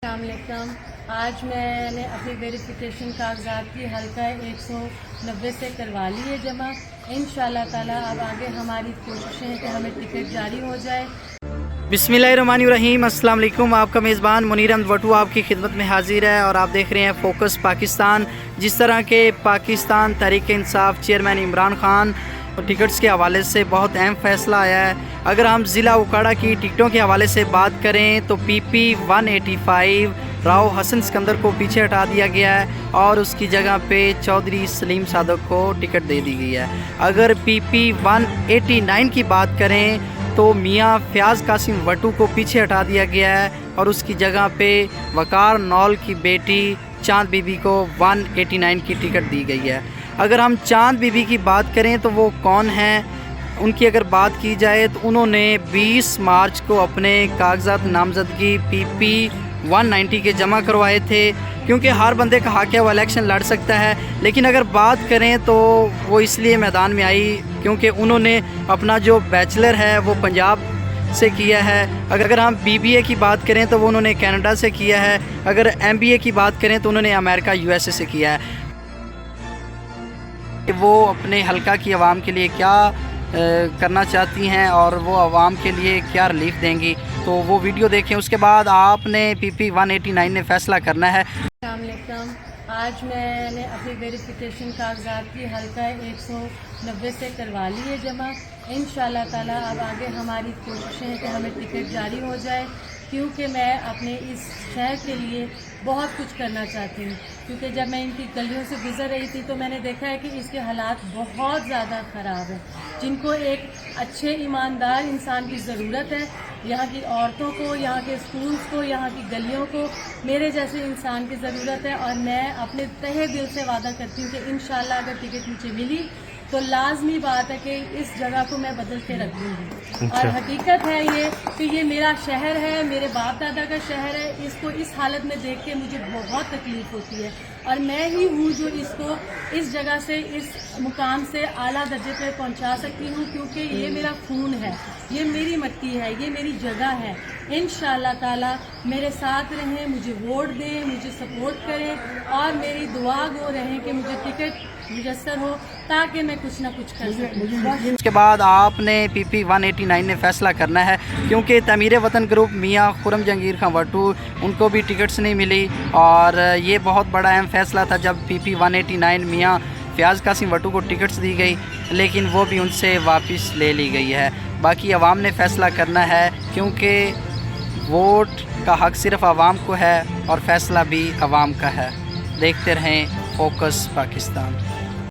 السلام علیکم۔ آج میں نے اپنی ویریفیکیشن کاغذات کی حلقہ 190 سے کروا لی ہے جمع۔ انشاءاللہ تعالی اب آگے ہماری کوششیں ہیں کہ ہمیں ٹکٹ جاری ہو جائے۔ بسم اللہ الرحمن الرحیم۔ السلام علیکم، آپ کا میزبان منیر احمد وٹو آپ کی خدمت میں حاضر ہے اور آپ دیکھ رہے ہیں فوکس پاکستان۔ جس طرح کے پاکستان تحریک انصاف چیئرمین عمران خان ٹکٹس کے حوالے سے بہت اہم فیصلہ آیا ہے۔ اگر ہم ضلع اوکاڑہ کی ٹکٹوں کے حوالے سے بات کریں تو PP 185 راؤ حسن سکندر کو پیچھے ہٹا دیا گیا ہے اور اس کی جگہ پہ چودھری سلیم صادق کو ٹکٹ دے دی گئی ہے۔ اگر PP 189 کی بات کریں تو میاں فیاض قاسم وٹو کو پیچھے ہٹا دیا گیا ہے اور اس کی جگہ پہ وقار نول کی بیٹی چاند بی بی کو 189 کی ٹکٹ دی گئی ہے۔ اگر ہم چاند بی بی کی بات کریں تو وہ کون ہیں، ان کی اگر بات کی جائے تو انہوں نے 20 مارچ کو اپنے کاغذات نامزدگی PP 190 کے جمع کروائے تھے، کیونکہ ہر بندے کا حق ہے وہ الیکشن لڑ سکتا ہے، لیکن اگر بات کریں تو وہ اس لیے میدان میں آئی کیونکہ انہوں نے اپنا جو بیچلر ہے وہ پنجاب سے کیا ہے۔ اگر ہم BBA کی بات کریں تو وہ انہوں نے کینیڈا سے کیا ہے۔ اگر MBA کی بات کریں تو انہوں نے امریکہ USA سے کیا ہے۔ کہ وہ اپنے حلقہ کی عوام کے لیے کیا کرنا چاہتی ہیں اور وہ عوام کے لیے کیا ریلیف دیں گی، تو وہ ویڈیو دیکھیں، اس کے بعد آپ نے PP 189 نے فیصلہ کرنا ہے۔ السلام علیکم۔ آج میں نے اپنی ویریفیکیشن کاغذات کی حلقہ 190 سے کروا لی ہے جمع۔ انشاءاللہ تعالی اب آگے ہماری کوششیں ہیں کہ ہمیں ٹکٹ جاری ہو جائے، کیونکہ میں اپنے اس شہر کے لیے بہت کچھ کرنا چاہتی ہوں۔ کیونکہ جب میں ان کی گلیوں سے گزر رہی تھی تو میں نے دیکھا ہے کہ اس کے حالات بہت زیادہ خراب ہیں، جن کو ایک اچھے ایماندار انسان کی ضرورت ہے۔ یہاں کی عورتوں کو، یہاں کے اسکولز کو، یہاں کی گلیوں کو میرے جیسے انسان کی ضرورت ہے، اور میں اپنے تہہ دل سے وعدہ کرتی ہوں کہ انشاءاللہ اگر ٹکٹ مجھے ملی تو لازمی بات ہے کہ اس جگہ کو میں بدل کے رکھ دوں گی۔ اور حقیقت ہے یہ کہ یہ میرا شہر ہے، میرے باپ دادا کا شہر ہے، اس کو اس حالت میں دیکھ کے مجھے بہت تکلیف ہوتی ہے، اور میں ہی ہوں جو اس کو اس جگہ سے، اس مقام سے اعلیٰ درجے پہ پہنچا سکتی ہوں، کیونکہ یہ میرا خون ہے، یہ میری مٹی ہے، یہ میری جگہ ہے۔ انشاءاللہ تعالی میرے ساتھ رہیں، مجھے ووٹ دیں، مجھے سپورٹ کریں، اور میری دعا گو رہیں کہ مجھے ٹکٹ میسر ہو تاکہ میں کچھ نہ کچھ کر سکوں۔ اس کے بعد آپ نے PP 189 نے فیصلہ کرنا ہے، کیونکہ تعمیر وطن گروپ میاں خرم جہانگیر خان وٹو ان کو بھی ٹکٹس نہیں ملی، اور یہ بہت بڑا اہم فیصلہ تھا جب PP 189 میاں فیاض قاسم وٹو کو ٹکٹس دی گئی، لیکن وہ بھی ان سے واپس لے لی گئی ہے۔ باقی عوام نے فیصلہ کرنا ہے، کیونکہ ووٹ کا حق صرف عوام کو ہے اور فیصلہ بھی عوام کا ہے۔ دیکھتے رہیں فوکس پاکستان۔